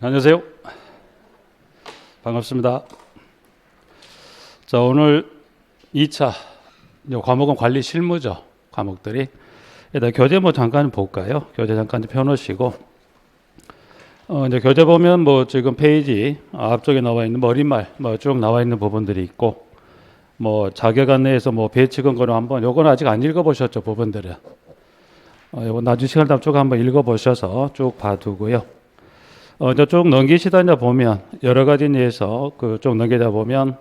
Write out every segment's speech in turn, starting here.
안녕하세요. 반갑습니다. 자, 오늘 2차 과목은 관리 실무죠. 과목들이. 일단 교재 잠깐 볼까요? 교재 잠깐 펴놓으시고, 이제 교재 보면 지금 페이지 앞쪽에 나와 있는 머릿말 쭉 나와 있는 부분들이 있고, 자격 안내에서 배치근 거는 요건 아직 안 읽어보셨죠, 부분들은. 요건 나중에 시간 되면 쭉 한번 읽어보셔서 쭉 봐두고요. 이제 쭉 넘기시다 보면 여러 가지 예에서 쭉 넘기다 보면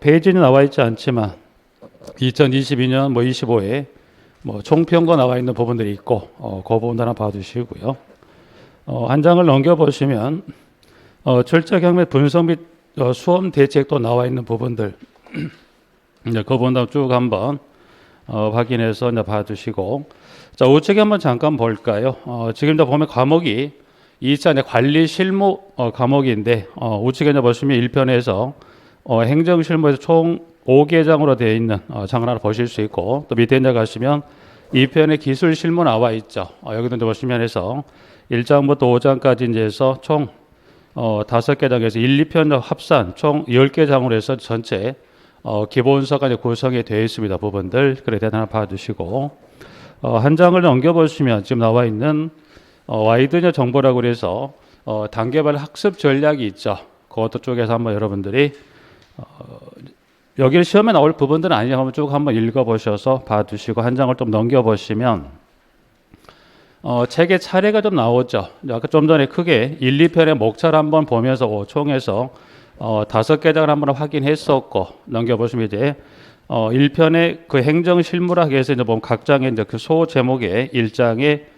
페이지는 나와 있지 않지만 2022년 25에 총평가 나와 있는 부분들이 있고 그 부분 하나 봐두시고요. 한 장을 넘겨보시면 출제 경매 분석 및 수험 대책도 나와 있는 부분들 이제 그 부분 쭉 한번 확인해서 이제 봐두시고, 자, 우측에 한번 잠깐 볼까요? 지금 이제 보면 과목이 2차 관리 실무 과목인데 우측에 이제 보시면 1편에서 행정 실무에서 총 5개장으로 되어 있는 장을 하나 보실 수 있고, 또 밑에 이제 가시면 2편에 기술 실무 나와 있죠. 여기도 이제 보시면 해서 1장부터 5장까지 이제 해서 총 5개 장에서 1, 2편 합산 총 10개 장으로 해서 전체 기본서까지 구성이 되어 있습니다. 부분들. 그래 대단히 봐주시고, 한 장을 넘겨보시면 지금 나와 있는 와이드녀 정보라고 그래서 단계별 학습 전략이 있죠. 그것도 쪽에서 한번 여러분들이 여기 시험에 나올 부분들은 아니죠. 한번 쭉 한번 읽어보셔서 봐두시고, 한 장을 좀 넘겨보시면 책의 차례가 좀 나오죠. 아까 좀 전에 크게 1, 2편의 목차를 한번 보면서 총에서 5개 장을 한번 확인했었고, 넘겨보시면 이제 1편의 그 행정 실무라 해서 이제 보면 각 장의 이제 그 소 제목에 1장에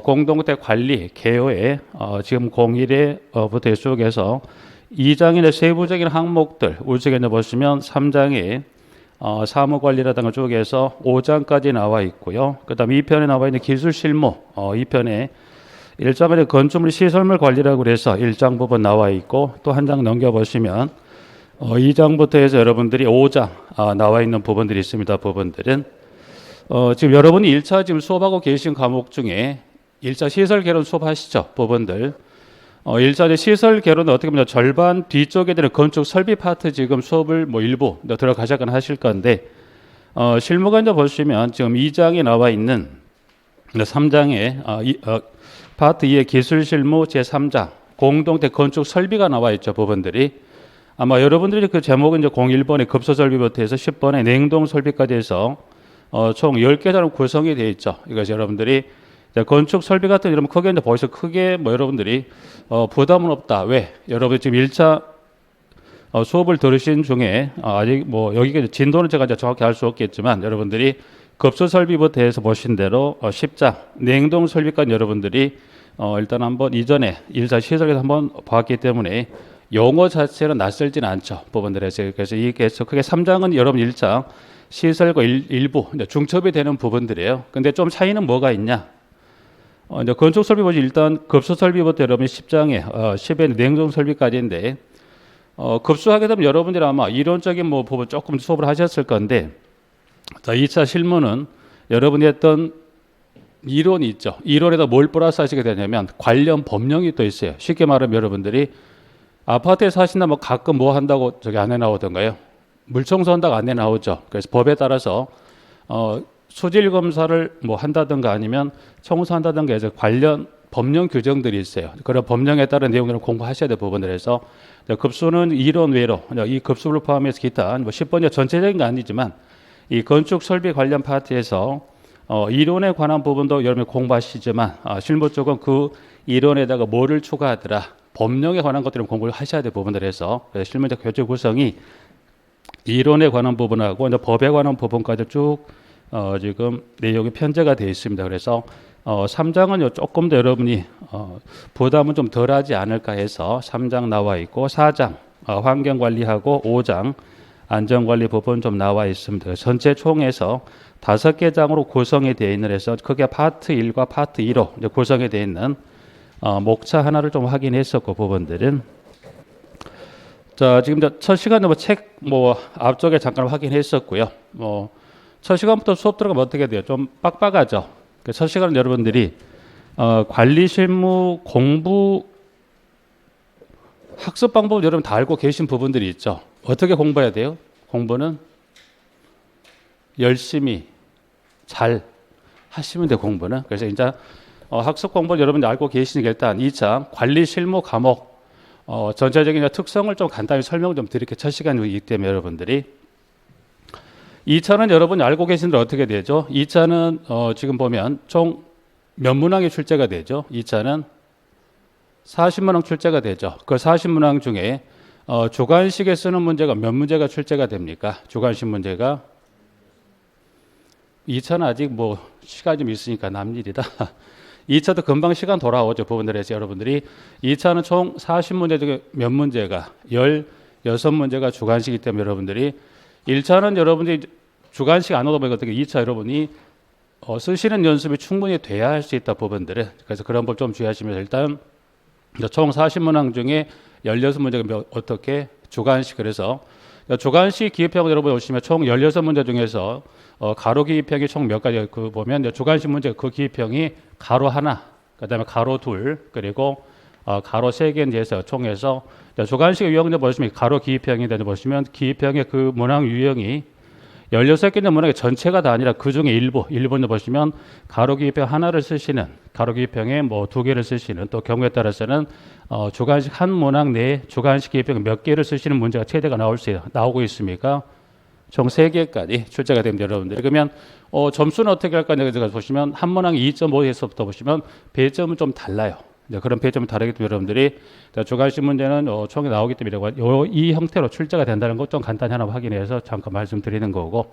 공동체 관리 개요에 지금 01에부터 이쪽에서 2장의 세부적인 항목들 우측에 이제 보시면 3장에 사무관리라든가 쪽에서 5장까지 나와 있고요. 그 다음 2편에 나와 있는 기술 실무 2편에 1장에 건축물 시설물 관리라고 해서 1장 부분 나와 있고, 또 한 장 넘겨보시면 2장부터 해서 여러분들이 5장 나와 있는 부분들이 있습니다. 부분들은 지금 여러분이 1차 지금 수업하고 계신 과목 중에 1차 시설 개론 수업하시죠. 부분들 1차 시설 개론은 어떻게 보면 절반 뒤쪽에 되는 건축 설비 파트 지금 수업을 일부 들어가시거나 하실 건데, 실무가 이제 보시면 지금 2장에 나와 있는 3장에 파트 2의 기술 실무 제3장 공동체 건축 설비가 나와 있죠. 부분들이 아마 여러분들이 그 제목은 이제 01번의 급소 설비부터 해서 10번의 냉동 설비까지 해서 총 10개장으로 구성이 되어 있죠. 이것이 여러분들이 건축 설비 같은 이런 크게 이제 보셔서 크게 여러분들이 부담은 없다. 왜? 여러분이 지금 1차 수업을 들으신 중에 아직 여기가 진도는 제가 이제 정확히 알 수 없겠지만, 여러분들이 급소 설비부터 해서 보신 대로 10장 냉동 설비까지 여러분들이 일단 한번 이전에 1차 시설에서 한번 봤기 때문에 용어 자체는 낯설지는 않죠. 부분들에서. 그래서 이게 크게 3장은 여러분 1장 시설과 일부 중첩이 되는 부분들이에요. 근데 좀 차이는 뭐가 있냐? 이제 건축 설비 보시 일단 급수 설비부터 여러분이 10장에 10의 냉동 설비까지인데, 급수하게 되면 여러분들이 아마 이론적인 부분 조금 수업을 하셨을 건데, 자, 2차 실무는 여러분이 했던 이론이 있죠. 이론에다 뭘 플러스 하시게 되냐면 관련 법령이 또 있어요. 쉽게 말하면 여러분들이 아파트에 사신다 가끔 한다고 저기 안에 나오던가요? 물 청소한다고 안에 나오죠. 그래서 법에 따라서 수질 검사를 한다든가 아니면 청소한다든가 해서 관련 법령 규정들이 있어요. 그런 법령에 따른 내용들을 공부하셔야 될 부분들에서 급수는 이론 외로 이 급수를 포함해서 기타 10번 전체적인 건 아니지만 이 건축 설비 관련 파트에서 이론에 관한 부분도 여러분이 공부하시지만 실무 쪽은 그 이론에다가 뭐를 추가하더라 법령에 관한 것들을 공부를 하셔야 될 부분들에서 실무적 교재 구성이 이론에 관한 부분하고 이제 법에 관한 부분까지 쭉 지금 내용이 편제가 되어 있습니다. 그래서 3장은 조금 더 여러분이 부담은 좀 덜하지 않을까 해서 3장 나와 있고, 4장 환경관리하고 5장 안전관리 부분 좀 나와 있습니다. 전체 총에서 5개 장으로 구성이 되어 있는 해서 크게 파트 1과 파트 2로 이제 구성이 되어 있는 목차 하나를 좀 확인했었고, 부분들은 자, 지금 첫 시간에 책 앞쪽에 잠깐 확인했었고요. 첫 시간부터 수업 들어가면 어떻게 돼요? 좀 빡빡하죠. 첫 시간은 여러분들이 관리 실무 공부 학습 방법 여러분 다 알고 계신 부분들이 있죠. 어떻게 공부해야 돼요? 공부는 열심히 잘 하시면 돼요. 공부는. 그래서 이제 학습 공부 여러분들 알고 계시니까 일단 2차 관리 실무 과목 전체적인 특성을 좀 간단히 설명 좀 드릴게요. 첫 시간이기 때문에 여러분들이 2차는 여러분이 알고 계신 대로 어떻게 되죠? 2차는 지금 보면 총 몇 문항이 출제가 되죠? 2차는 40문항 출제가 되죠. 그 40문항 중에 주관식에 쓰는 문제가 몇 문제가 출제가 됩니까? 주관식 문제가 2차는 아직 뭐 시간이 좀 있으니까 남일이다. 2차도 금방 시간 돌아오죠. 부분들에서 여러분들이 2차는 총 40문제 중에 몇 문제가 16문제가 주관식이기 때문에 여러분들이 1차는 여러분들이 주관식 안 오다 보니까 어떻게 2차 여러분이 쓰시는 연습이 충분히 돼야 할 수 있다 부분들을. 그래서 그런 법 좀 주의하시면서 일단 총 40문항 중에 16문제가 어떻게 주관식. 그래서 주관식 기입형 여러분 오시면 총 16문제 중에서 가로 기입형이 총 몇 가지 그 보면 주관식 문제 그 기입형이 가로 하나, 그다음에 가로 둘, 그리고 가로 세 개에서 총해서 주관식 유형을 보시면 가로 기입형이 되는 보시면 기입형의 그 문항 유형이 16개의 문항의 전체가 다 아니라 그 중에 일부를 보시면 가로 기입형 하나를 쓰시는, 가로 기입형에 뭐 2개를 쓰시는, 또 경우에 따라서는 주관식 한 문항 내에 주관식 기입형 몇 개를 쓰시는 문제가 최대가 나오고 있습니까? 총 3개까지 출제가 됩니다, 여러분들. 그러면 점수는 어떻게 할 거냐 그래서 보시면 한 문항이 2.5에서부터 보시면 배점은 좀 달라요. 그런 배점이 다르기 때문에 여러분들이 주관식 문제는 총에 나오기 때문에 이 형태로 출제가 된다는 것 좀 간단히 하나 확인해서 잠깐 말씀드리는 거고,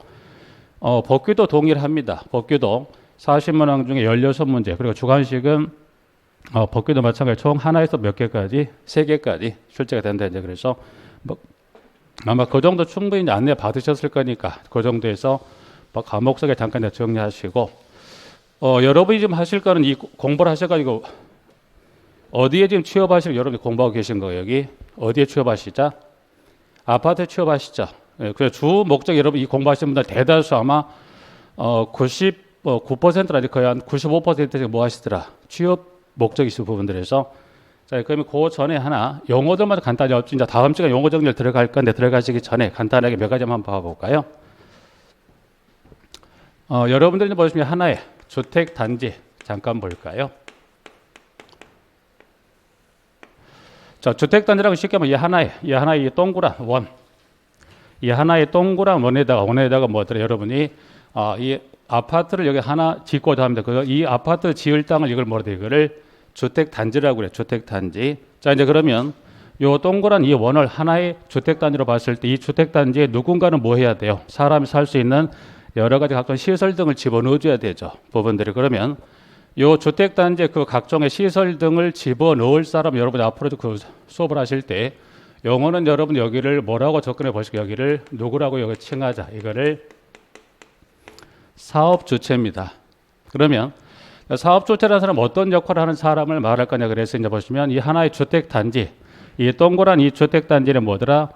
법규도 동일합니다. 법규도 40문항 중에 16문제, 그리고 주관식은 법규도 마찬가지 총 하나에서 몇 개까지? 3개까지 출제가 된다. 이제 그래서 뭐 아마 그 정도 충분히 안내 받으셨을 거니까 그 정도에서 과목 속에 잠깐 정리하시고, 여러분이 지금 하실 거는 이 공부를 하셔가지고 어디에 지금 취업하시고 여러분이 공부하고 계신 거예요? 여기 어디에 취업하시자? 아파트에 취업하시죠. 그래서 주 목적 여러분 이 공부하시는 분들 대다수 아마 99%라지 거의 한 95%가 뭐 하시더라? 취업 목적이신 부분들에서. 자, 그러면 그 전에 하나 용어들만 간단히 이제 다음 주에 용어 정리를 들어갈 건데 들어가시기 전에 간단하게 몇 가지만 한번 봐볼까요? 여러분들이 보시면 하나의 주택 단지 잠깐 볼까요? 자, 주택 단지라고 쉽게 하면 이 하나의 동그란 원, 이 하나의 동그란 원에다가 뭐더라 여러분이 이 아파트를 여기 하나 짓고자 합니다. 이 아파트 지을 땅을 이걸 뭐라 해요? 이거를 주택 단지라고 그래요. 주택 단지. 자, 이제 그러면 요 동그란 이 원을 하나의 주택 단지로 봤을 때 이 주택 단지에 누군가는 뭐 해야 돼요? 사람이 살 수 있는 여러 가지 각종 시설 등을 집어넣어 줘야 되죠. 부분들이. 그러면 요 주택 단지에 그 각종의 시설 등을 집어넣을 사람 여러분이 앞으로도 그 수업을 하실 때 용어는 여러분 여기를 뭐라고 접근해 보시고 여기를 누구라고 여기 칭하자. 이거를 사업 주체입니다. 그러면 사업 주체라는 사람은 어떤 역할을 하는 사람을 말할 거냐 그래서 이제 보시면 이 하나의 주택 단지, 이 동그란 이 주택 단지는 뭐더라?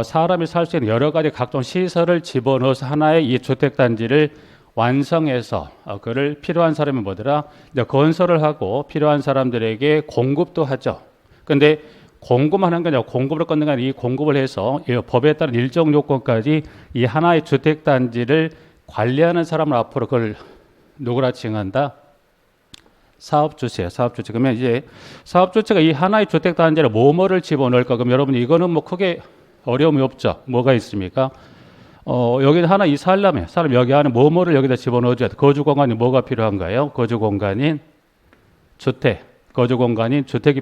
사람이 살 수 있는 여러 가지 각종 시설을 집어넣어서 하나의 이 주택 단지를 완성해서 그를 필요한 사람이 뭐더라? 이제 건설을 하고 필요한 사람들에게 공급도 하죠. 근데 공급만 하는 게 아니라 공급을 끊는 게 아니라 이 공급을 해서 이 법에 따른 일정 요건까지 이 하나의 주택 단지를 관리하는 사람을 앞으로 그걸 누구라 칭한다? 사업주체예요. 사업주체. 그러면 이제 사업주체가 이 하나의 주택 단지를 뭐뭐를 집어넣을까? 그럼 여러분 이거는 뭐 크게 어려움이 없죠. 뭐가 있습니까? 여기 하나 이 사람 여기 안에 뭐뭐를 여기다 집어넣어줘야 돼. 거주 공간이 뭐가 필요한가요? 거주 공간인 주택, 거주 공간인 주택이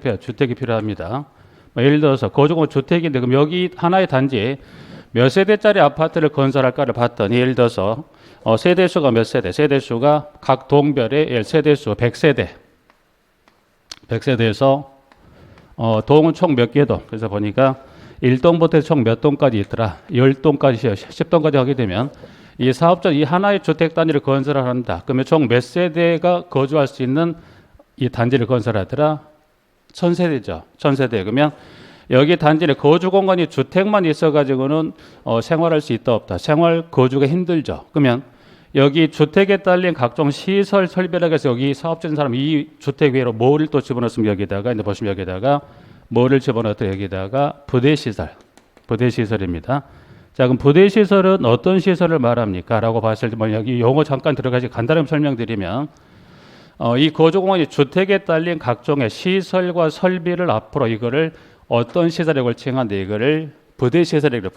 필요합니다. 예를 들어서 거주 공간 주택인데 그럼 여기 하나의 단지에 몇 세대짜리 아파트를 건설할까를 봤더니 예를 들어서 세대수가 몇 세대? 세대수가 각 동별의 세대수 100세대. 100세대에서 동은 총 몇 개도? 그래서 보니까 1동부터 총 몇 동까지 있더라? 10동까지, 10동까지 하게 되면 이 사업자 이 하나의 주택 단지를 건설을 한다. 그러면 총 몇 세대가 거주할 수 있는 이 단지를 건설하더라? 1000세대죠. 1000세대. 그러면 여기 단지는 거주 공간이 주택만 있어가지고는 생활할 수 있다 없다. 생활 거주가 힘들죠. 그러면 여기 주택에 딸린 각종 시설 설비라고 해서 여기 사업자인 사람 이 주택 위로 뭐를 또 집어넣습니다. 여기다가 이제 보시면 여기다가 뭐를 집어넣었다 여기다가 부대시설입니다. 자, 그럼 부대시설은 어떤 시설을 말합니까? 라고 봤을 때, 여기 용어 잠깐 들어가지 간단하게 설명드리면, 이 거주공원이 주택에 딸린 각종의 시설과 설비를 앞으로 이거를 어떤 시설이라고 칭하는데 이거를 부대시설이라고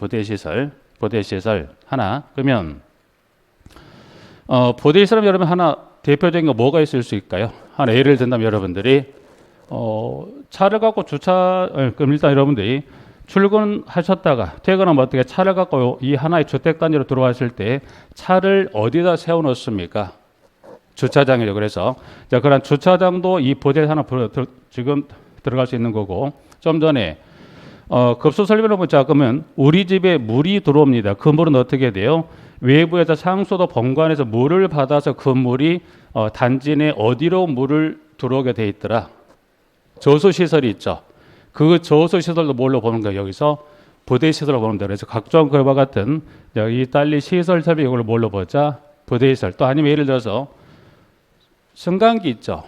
부대시설 하나. 그러면 부대시설은 여러분 하나 대표적인 거 뭐가 있을 수 있을까요? 하나 예를 든다면 여러분들이 차를 갖고 그럼 일단 여러분들이 출근하셨다가 퇴근하면 어떻게 차를 갖고 이 하나의 주택 단지로 들어왔을 때 차를 어디다 세워 놓습니까? 주차장이죠. 그래서 자, 그런 주차장도 이 부대에 하나 지금 들어갈 수 있는 거고, 좀 전에 급수 설비를 보자. 그러면 우리 집에 물이 들어옵니다. 그 물은 어떻게 돼요? 외부에서 상수도 본관에서 물을 받아서 그 물이 단지 내 어디로 물을 들어오게 돼 있더라? 저수시설이 있죠. 그 저수시설도 뭘로 보는 거예요? 여기서 부대시설로 보는 거예요. 그래서 각종 그와 같은 여기 딸린 시설 설비 이걸 뭘로 보자? 부대시설. 또 아니면 예를 들어서 승강기 있죠.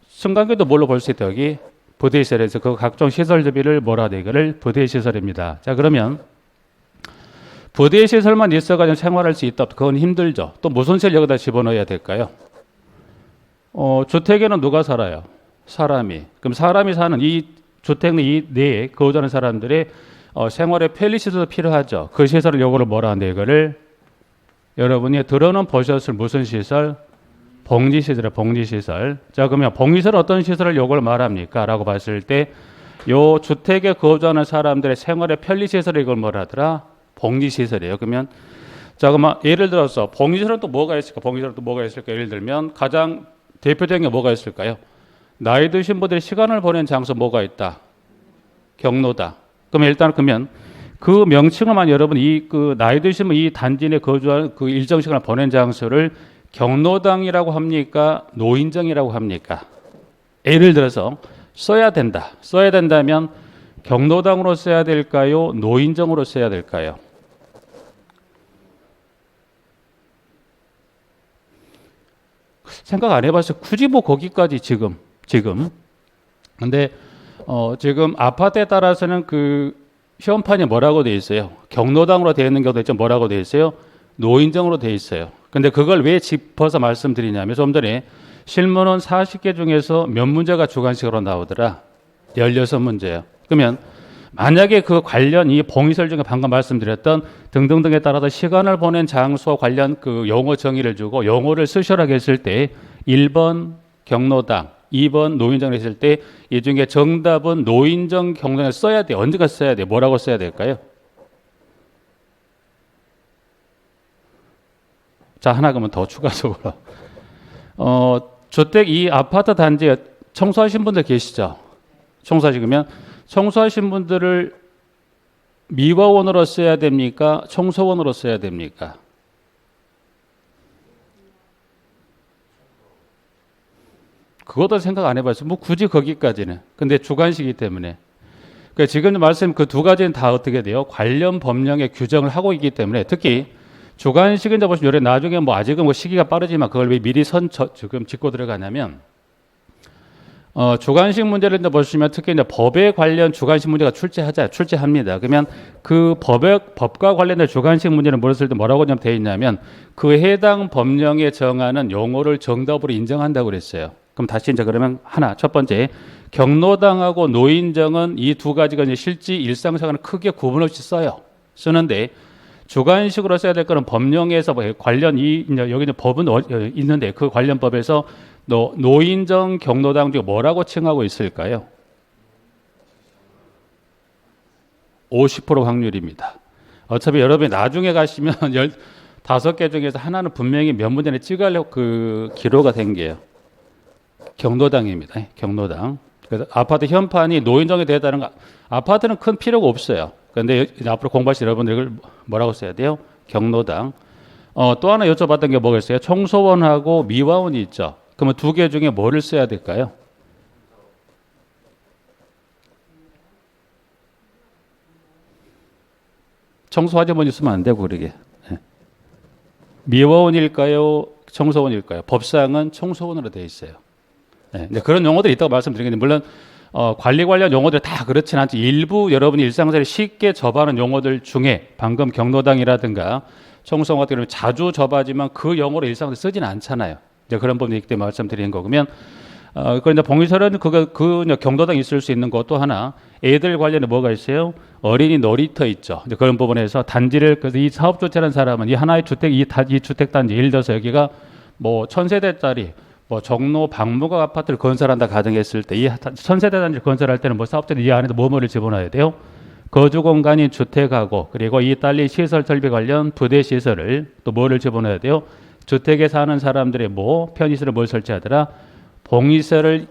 승강기도 뭘로 볼 수 있다? 여기 부대시설에서 그 각종 시설 설비를 뭐라 하죠? 이거를 부대시설입니다. 자, 그러면 부대시설만 있어가지고 생활할 수 있다. 그건 힘들죠. 또 무슨 시설 여기다 집어넣어야 될까요? 주택에는 누가 살아요? 사람이. 그럼 사람이 사는 이 주택 내에 거주하는 사람들의 생활에 편리시설도 필요하죠. 그 시설을 요거를 뭐라 하는데 이거를 여러분이 들어는 보셨을 무슨 시설? 복리시설이에요. 복리시설. 자, 그러면 복리시설은 어떤 시설을 요걸 말합니까? 라고 봤을 때 요 주택에 거주하는 사람들의 생활의 편리시설을 이걸 뭐라 하더라? 복리시설이에요. 그러면 자, 그러면 예를 들어서 복리시설은 또 뭐가 있을까? 복리시설은 또 뭐가 있을까? 예를 들면 가장 대표적인 게 뭐가 있을까요? 나이 드신 분들이 시간을 보낸 장소 뭐가 있다? 경로다. 그러면 일단 그러면 그 명칭을만 여러분 그 나이 드신 분 이 단지 내 거주하는 그 일정 시간을 보낸 장소를 경로당이라고 합니까? 노인정이라고 합니까? 예를 들어서 써야 된다면 경로당으로 써야 될까요? 노인정으로 써야 될까요? 생각 안 해봤어요. 굳이 뭐 거기까지 지금. 근데 지금 아파트에 따라서는 그 시험판이 뭐라고 돼 있어요? 경로당으로 되어 있는 경우도 있죠. 뭐라고 돼 있어요? 노인정으로 돼 있어요. 근데 그걸 왜 짚어서 말씀드리냐면 좀 전에 실문은 40개 중에서 몇 문제가 주관식으로 나오더라? 16문제예요. 그러면 만약에 그 관련 이 봉의설 중에 방금 말씀드렸던 등등등에 따라서 시간을 보낸 장소 관련 그 용어 정의를 주고 용어를 쓰셔라 했을 때 1번 경로당, 2번 노인정을 했을 때 이 중에 정답은 노인정 경로당을 써야 돼. 언제가 써야 돼? 뭐라고 써야 될까요? 자, 하나 그러면 더 추가적으로 주택 이 아파트 단지에 청소하신 분들 계시죠? 청소하시면 청소하신 분들을 미화원으로 써야 됩니까? 청소원으로 써야 됩니까? 그것도 생각 안 해봤어요. 뭐 굳이 거기까지는. 근데 주관식이기 때문에. 그러니까 지금 말씀 그 두 가지는 다 어떻게 돼요? 관련 법령의 규정을 하고 있기 때문에 특히 주관식은 이제 보시면 나중에 뭐 아직은 뭐 시기가 빠르지만 그걸 왜 미리 지금 짚고 들어가냐면 주관식 문제를 이제 보시면 특히 이제 법에 관련 주관식 문제가 출제합니다. 그러면 그 법과 관련된 주관식 문제를 물었을 때 뭐라고 좀 되어 있냐면 그 해당 법령에 정하는 용어를 정답으로 인정한다고 그랬어요. 그럼 다시 이제 그러면 첫 번째 경로당하고 노인정은 이 두 가지가 이제 실제 일상생활은 크게 구분 없이 쓰는데 주관식으로 써야 될 거는 법령에서 관련 여기 이제 법은 있는데 그 관련 법에서 노인정 경로당 중에 뭐라고 칭하고 있을까요? 50% 확률입니다. 어차피 여러분이 나중에 가시면 15개 중에서 하나는 분명히 몇 문제는 찍으려고 그 기로가 된 게요. 경로당입니다. 경로당. 그래서 아파트 현판이 노인정에 대해다는 거, 아파트는 큰 필요가 없어요. 그런데 앞으로 공부하실 여러분들 이걸 뭐라고 써야 돼요? 경로당. 또 하나 여쭤봤던 게 뭐가 있어요? 청소원하고 미화원이 있죠. 그러면 두 개 중에 뭐를 써야 될까요? 청소화재만 있으면 안 되고 그러게. 미화원일까요? 청소원일까요? 법상은 청소원으로 되어 있어요. 네, 그런 용어들이 있다고 말씀드리겠는데 물론 관리 관련 용어들 다 그렇진 않지. 일부 여러분이 일상생활에 쉽게 접하는 용어들 중에 방금 경로당이라든가 총성 같은 경우는 자주 접하지만 그 용어로 일상생활에 쓰지는 않잖아요. 이제 그런 부분이기 때문에 말씀드리는 거. 그러면 그런데 봉의설은 경로당 있을 수 있는 것도 하나. 애들 관련에 뭐가 있어요? 어린이 놀이터 있죠. 이제 그런 부분에서 단지를 그래서 이 사업 주체라는 사람은 이 하나의 주택 이 주택 단지 예를 들어서 여기가 뭐 1000세대짜리 뭐 종로 박물관 아파트를 건설한다 가정했을 때 이 1000세대 단지를 건설할 때는 뭐 사업자는 이 안에도 뭐를 집어넣어야 돼요? 거주 공간인 주택하고 그리고 이 딸린 시설 설비 관련 부대 시설을 또 뭐를 집어넣어야 돼요? 주택에 사는 사람들의 뭐 편의시설을 뭘 설치하더라? 봉의세를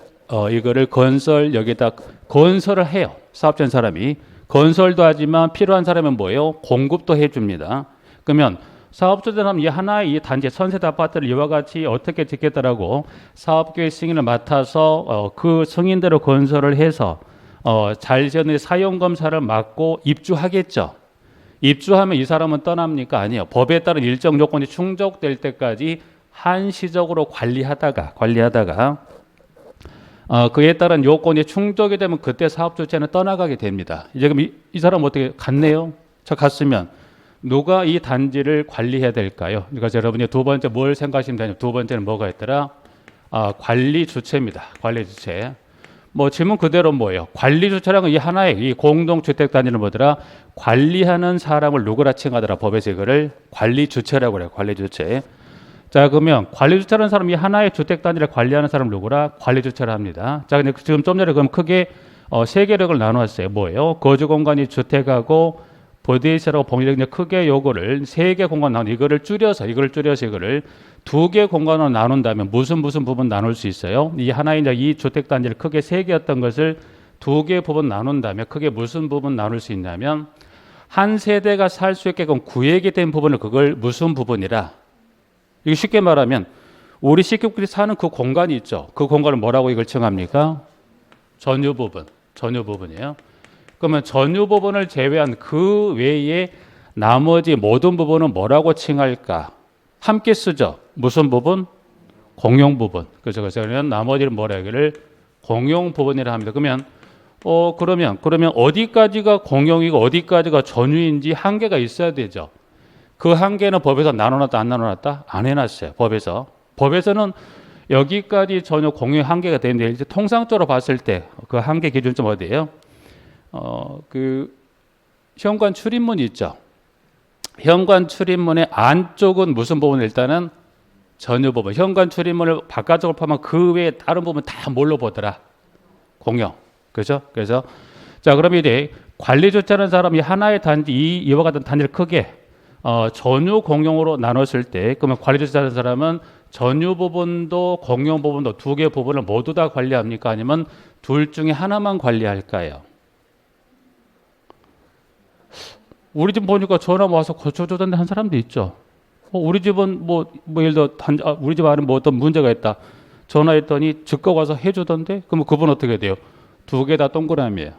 이거를 건설 여기다 건설을 해요. 사업자인 사람이 건설도 하지만 필요한 사람은 뭐예요? 공급도 해줍니다. 그러면 사업주들은 이 하나의 이 단지 1000세대 아파트를 이와 같이 어떻게 짓겠다라고 사업계획 승인을 맡아서 그 승인대로 건설을 해서 잘 지었는데 사용검사를 맡고 입주하겠죠. 입주하면 이 사람은 떠납니까? 아니요. 법에 따른 일정 요건이 충족될 때까지 한시적으로 관리하다가 그에 따른 요건이 충족이 되면 그때 사업 주체는 떠나가게 됩니다. 이제 그럼 이 사람 어떻게 갔네요? 저 갔으면 누가 이 단지를 관리해야 될까요? 그러니까 여러분이 두 번째 뭘 생각하시면 되냐면 두 번째는 뭐가 있더라? 관리 주체입니다. 관리 주체. 뭐 질문 그대로 뭐예요? 관리 주체라는 이 하나의 이 공동주택 단지는 뭐더라? 관리하는 사람을 누구라 칭하더라? 법에서 이거를 관리 주체라고 그래요. 관리 주체. 자, 그러면 관리 주체라는 사람이 하나의 주택 단지를 관리하는 사람 누구라? 관리 주체라 합니다. 자, 근데 지금 좀 전에 그럼 크게 세 개력을 나누었어요. 뭐예요? 거주 공간이 주택하고 버디에이스라고 봉의력 크게 요거를 세 개 공간 나눈 이거를 줄여서 이거를 두 개 공간으로 나눈다면 무슨 부분 나눌 수 있어요? 이 하나의 이제 이 주택 단지를 크게 세 개였던 것을 두 개 부분 나눈다면 크게 무슨 부분 나눌 수 있냐면 한 세대가 살 수 있게끔 구획이 된 부분을 그걸 무슨 부분이라? 이거 쉽게 말하면 우리 식구들이 사는 그 공간이 있죠. 그 공간을 뭐라고 이걸 칭합니까? 전유 부분이에요. 그러면 전유 부분을 제외한 그 외에 나머지 모든 부분은 뭐라고 칭할까? 함께 쓰죠. 무슨 부분? 공용 부분. 그래서 나머지는 뭐라 하기를 공용 부분이라 합니다. 그러면 그러면 어디까지가 공용이고 어디까지가 전유인지 한계가 있어야 되죠. 그 한계는 법에서 나눠놨다 안 나눠놨다? 안 해놨어요. 법에서는 여기까지 전혀 공유의 한계가 되는데 이제 통상적으로 봤을 때 그 한계 기준점 어디예요? 그 현관 출입문이 있죠. 현관 출입문의 안쪽은 무슨 부분? 일단은 전유 부분. 현관 출입문을 바깥쪽으로 파면 그 외에 다른 부분 다 뭘로 보더라? 공용. 그렇죠? 그래서 자, 그러면 이제 관리 주체라는 사람이 하나의 단지 이와 같은 단지를 크게 전유 공용으로 나눴을 때 그러면 관리 주체라는 사람은 전유 부분도 공용 부분도 두 개 부분을 모두 다 관리합니까? 아니면 둘 중에 하나만 관리할까요? 우리 집 보니까 전화 와서 고쳐주던데 한 사람도 있죠. 우리 집은 뭐 예를 들어 우리 집 안에 뭐 어떤 문제가 있다. 전화했더니 즉각 와서 해주던데 그러면 그분 어떻게 돼요? 두 개 다 동그라미예요.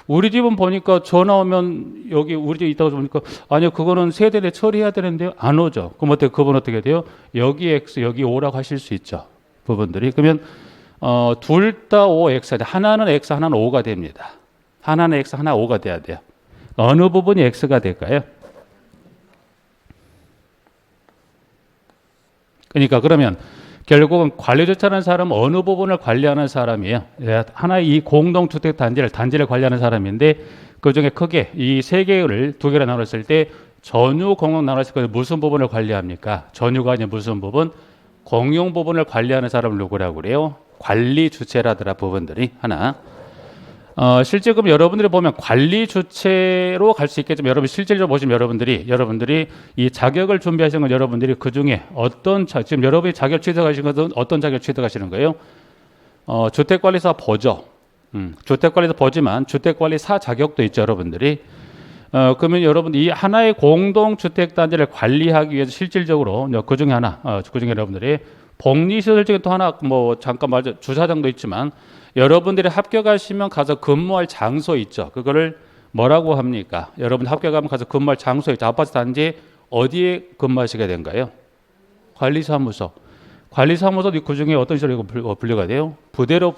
우리 집은 보니까 전화 오면 여기 우리 집 있다고 보니까 아니요 그거는 세대 내 처리해야 되는데요. 안 오죠. 그럼 어떻게 그분 어떻게 돼요? 여기 X 여기 O라고 하실 수 있죠. 부분들이. 그러면 둘 다 O, X 하나는 X 하나는 O가 됩니다. 하나는 X 하나 O가 돼야 돼요. 어느 부분이 X가 될까요? 그러니까 그러면 결국은 관리 주체라는 사람은 어느 부분을 관리하는 사람이에요. 하나의 이 공동주택 단지를 관리하는 사람인데 그중에 크게 이 세 개를 두 개로 나눴을 때 전유 공용 나눴을 때 무슨 부분을 관리합니까? 전유가 아닌 무슨 부분? 공용 부분을 관리하는 사람을 누구라고 그래요? 관리 주체라더라 부분들이 하나. 실제 그럼 여러분들이 보면 관리 주체로 갈 수 있겠지만 여러분 실질적으로 보시면 여러분들이 이 자격을 준비하시는 건 여러분들이 그 중에 어떤 지금 여러분이 자격 취득하시는 것은 어떤 자격 취득하시는 거예요? 주택관리사 보죠. 주택관리사 보지만 주택관리사 자격도 있죠 여러분들이. 그러면 여러분 이 하나의 공동주택단지를 관리하기 위해서 실질적으로 그 중에 하나, 그 중에 여러분들이 복리시설 중에 또 하나 뭐 잠깐 말죠 주차장도 있지만 여러분들이 합격하시면 가서 근무할 장소 있죠. 그거를 뭐라고 합니까? 여러분 합격하면 가서 근무할 장소 있죠. 아파트 단지 어디에 근무하시게 된가요? 관리사무소. 관리사무소도 그 중에 어떤 시설로 분류가 돼요? 부대로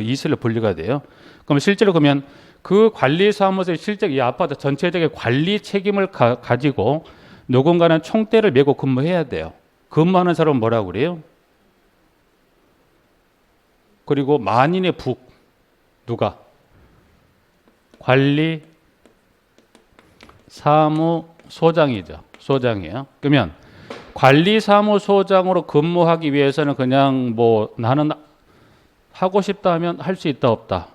이 시설로 분류가 돼요. 그럼 실제로 그러면 그 관리사무소의 실제 이 아파트 전체적인 관리 책임을 가지고 누군가는 총대를 메고 근무해야 돼요. 근무하는 사람은 뭐라고 그래요? 그리고 만인의 북 누가? 관리 사무소장이죠. 소장이에요. 그러면 관리사무소장으로 근무하기 위해서는 그냥 뭐 나는 하고 싶다 하면 할 수 있다 없다?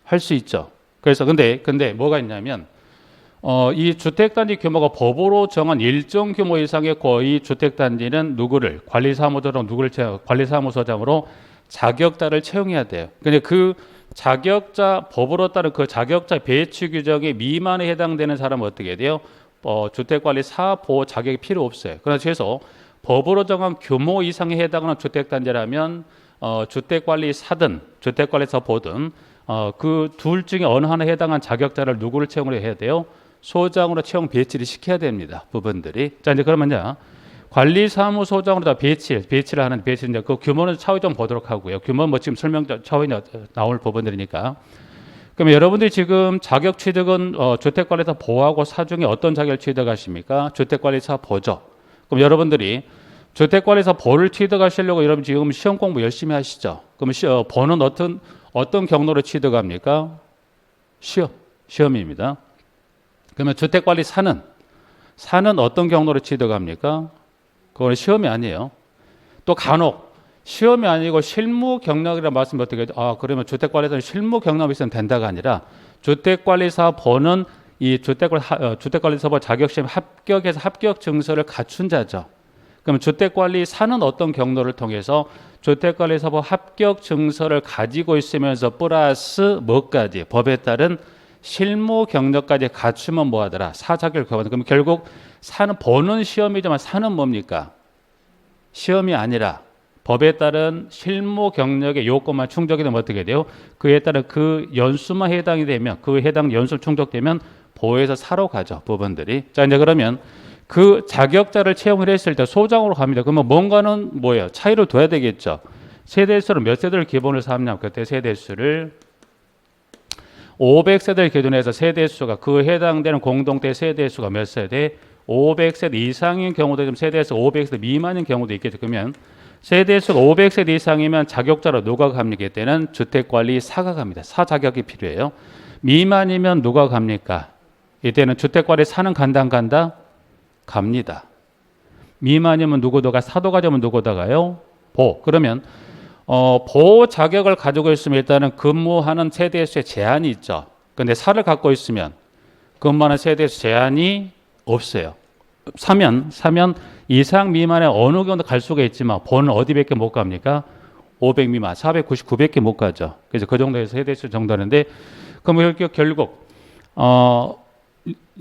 할 수 있죠. 그래서 근데 뭐가 있냐면 이 주택단지 규모가 법으로 정한 일정 규모 이상의 이 주택단지는 누구를 관리사무소장으로 자격자를 채용해야 돼요. 근데 그 자격자 법으로 따른 그 자격자 배치 규정의 미만에 해당되는 사람은 어떻게 돼요? 주택관리사 보호 자격이 필요 없어요. 그래서 최소 법으로 정한 규모 이상에 해당하는 주택단지라면 주택관리사든 주택관리사 보든 그 둘 중에 어느 하나에 해당한 자격자를 누구를 채용을 해야 돼요? 소장으로 채용 배치를 시켜야 됩니다. 부분들이. 자, 이제 그러면요. 관리사무소장으로 다 배치를 하는 배치인데 그 규모는 차후 좀 보도록 하고요. 규모는 뭐 지금 설명 차후에 나올 부분들이니까. 그러면 여러분들이 지금 자격 취득은 주택관리사 보하고 사중에 어떤 자격을 취득하십니까? 주택관리사 보죠. 그럼 여러분들이 주택관리사 보를 취득하시려고 여러분 지금 시험 공부 열심히 하시죠. 그럼 보는 어떤 경로로 취득합니까? 시험입니다. 그러면 주택관리사는 어떤 경로로 취득합니까? 그건 시험이 아니에요. 또 간혹 시험이 아니고 실무 경력이라는 말씀이 어떻게 그러면 주택관리사는 실무 경력이 있으면 된다가 아니라 주택관리사 보는 이 주택관리사 보 자격시험 합격해서 합격 증서를 갖춘 자죠. 그러면 주택관리사는 어떤 경로를 통해서 주택관리사 보 합격 증서를 가지고 있으면서 플러스 뭐까지 법에 따른 실무 경력까지 갖추면 뭐하더라? 사자격을 거부한다. 그럼 결국 보는 시험이지만 사는 뭡니까? 시험이 아니라 법에 따른 실무 경력의 요건만 충족이 되면 어떻게 돼요? 그에 따른 그 연수만 해당이 되면 그 해당 연수 충족되면 보에서 사로 가죠. 부분들이. 자, 이제 그러면 그 자격자를 채용을 했을 때 소장으로 갑니다. 그러면 뭔가는 뭐예요? 차이를 둬야 되겠죠. 세대수를 몇 세대를 기본으로 삼냐면 그때 세대수를 500세대를 기준해서 세대수가 그 해당되는 공동대 세대수가 몇 세대? 500세대 이상인 경우도 좀 세대수 500세대 미만인 경우도 있겠죠. 그러면 세대수가 500세대 이상이면 자격자로 누가 갑니까? 이때는 주택관리사가 갑니다. 사 자격이 필요해요. 미만이면 누가 갑니까? 이때는 주택관리사는 간다 안 간다? 갑니다. 미만이면 누구도가 사도가 되면 누구도가요? 보. 그러면 보호 자격을 가지고 있으면 일단은 근무하는 세대수의 제한이 있죠. 근데 사를 갖고 있으면 근무하는 세대수 제한이 없어요. 사면 이상 미만의 어느 경우도 갈 수가 있지만 보는 어디밖에 못 갑니까? 500 미만, 490, 900개 못 가죠. 그래서 그 정도에서 세대수 정도 하는데 그럼 결국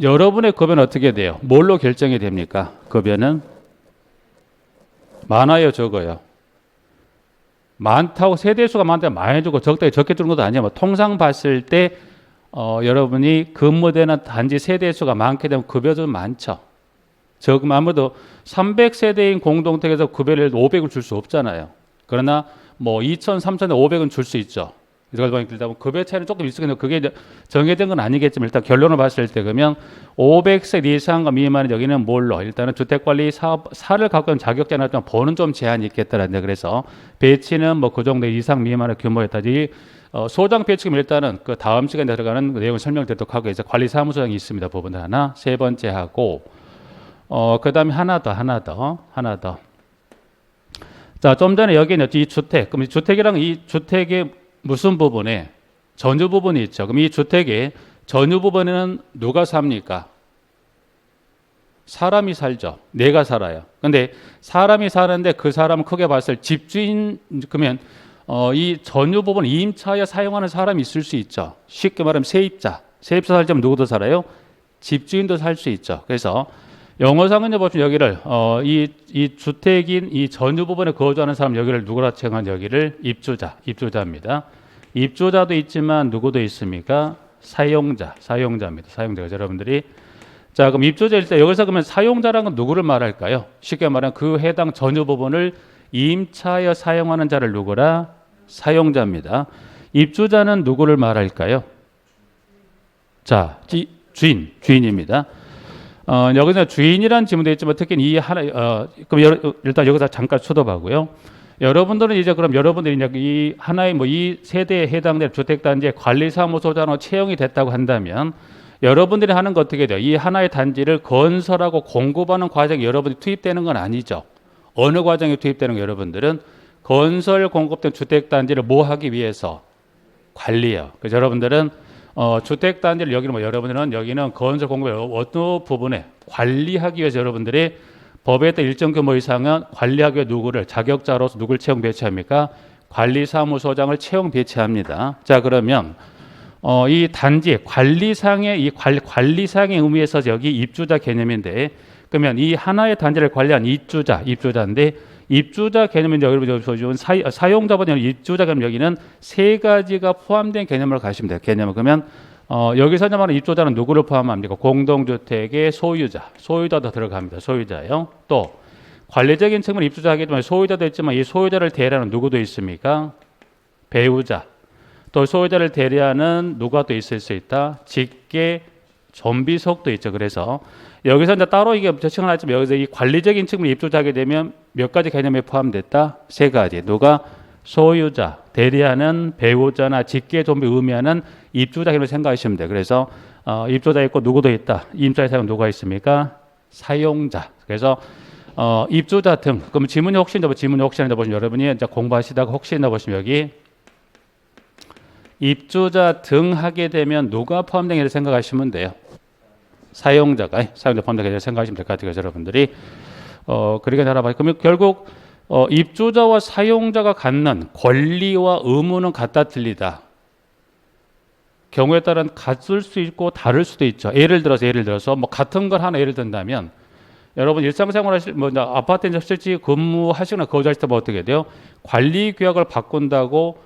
여러분의 급여는 어떻게 돼요? 뭘로 결정이 됩니까? 급여는 많아요, 적어요? 많다고 세대수가 많다면 많이 주고 적게 주는 것도 아니야. 뭐 통상 봤을 때 여러분이 근무되는 단지 세대수가 많게 되면 급여도 많죠. 적으면 아무래도 300세대인 공동택에서 급여를 500을 줄 수 없잖아요. 그러나 뭐 2,000, 3,000에 500은 줄 수 있죠. 이걸 보니까 급여 차이는 조금 있겠는데 그게 정해진 건 아니겠지만 일단 결론을 봤을 때 그러면 500세 이상과 미만은 여기는 뭘로 일단은 주택관리 사를 갖고 있는 자격자나 보는 좀 제한이 있겠다라는데 그래서 배치는 뭐 그 정도 이상 미만의 규모에 따지 소장 배치금 일단은 그 다음 시간에 들어가는 내용을 설명드리도록 하고 이제 관리사무소장이 있습니다. 부분 하나 세 번째 하고 그다음에 하나 더. 자, 좀 전에 여기는 이 주택. 그럼 이 주택이랑 이 주택의 무슨 부분에 전유 부분이 있죠. 그럼 이 주택의 전유 부분에는 누가 삽니까? 사람이 살죠. 내가 살아요. 근데 사람이 사는데 그 사람은 크게 봤을 때 집주인 그러면 이 전유 부분 임차에 사용하는 사람이 있을 수 있죠. 쉽게 말하면 세입자 살자면 누구도 살아요? 집주인도 살 수 있죠. 그래서 영어상은 보시면 여기를 이 주택인 이 전유 부분에 거주하는 사람 여기를 누구라称한 여기를 입주자입니다. 입주자도 있지만 누구도 있습니까? 사용자입니다. 사용자가 여러분들이 그럼 입주자일 때 여기서 그러면 사용자라는 건 누구를 말할까요? 쉽게 말하면 그 해당 전유 부분을 임차하여 사용하는 자를 누구라? 사용자입니다. 입주자는 누구를 말할까요? 자, 주인입니다. 여기서 주인이란 지문도 있지만 특히 이 하나, 그럼 일단 여기서 잠깐 쳐다보고요. 여러분들은 이제 그럼 여러분들이 이제 이 하나의 뭐 이 세대에 해당될 주택단지의 관리사무소장으로 채용이 됐다고 한다면 여러분들이 하는 거 어떻게 돼요? 이 하나의 단지를 건설하고 공급하는 과정에 여러분이 투입되는 건 아니죠. 어느 과정에 투입되는 거 여러분들은 건설 공급된 주택단지를 뭐 하기 위해서? 관리요. 그래서 여러분들은 주택단지를 여기는 뭐 여러분들은 여기는 건설 공급의 어느 부분에 관리하기 위해서 여러분들이 법에 따른 일정 규모 이상은 관리하기 위해 누구를 자격자로서 누굴 채용 배치합니까? 관리사무소장을 채용 배치합니다. 자 그러면 이 단지 관리상의 이 관리상의 의미에서 여기 입주자 개념인데 그러면 이 하나의 단지를 관리한 입주자인데 입주자 개념인데 여러분 사용자보다 입주자 개념 여기는 세 가지가 포함된 개념으로 가시면 돼요. 개념을 그러면 여기서 말하는 입주자는 누구를 포함합니까? 공동주택의 소유자도 들어갑니다. 소유자요. 또 관리적인 측면 입주자 하겠지만 소유자도 있지만 이 소유자를 대리하는 누구도 있습니까? 배우자. 또 소유자를 대리하는 누가 또 있을 수 있다? 직계 존비속도 있죠. 그래서 여기서 이제 따로 이게 지칭을 하지만 여기서 이 관리적인 측면 입주자하게 되면 몇 가지 개념에 포함됐다? 세 가지. 누가? 소유자, 대리하는 배우자나 직계 존비 의미하는 입주자 개념을 생각하시면 돼요. 그래서 입주자 있고 누구도 있다. 임차의 사용 누가 있습니까? 사용자. 그래서 입주자 등. 그럼 지문이 혹시 보시면 여러분이 이제 공부하시다가 혹시 보시면 여기 입주자 등 하게 되면 누가 포함되는지를 생각하시면 돼요. 사용자 포함되게 생각하시면 될 것 같아요. 여러분들이 그렇게 알아봐요. 그러면 결국 입주자와 사용자가 갖는 권리와 의무는 같다 틀리다. 경우에 따른 같을 수 있고 다를 수도 있죠. 예를 들어서 뭐 같은 걸 하나 예를 든다면 여러분 일상생활 하실 뭐 아파트에 실제 근무하시거나 거주하실 때 뭐 어떻게 돼요? 관리 규약을 바꾼다고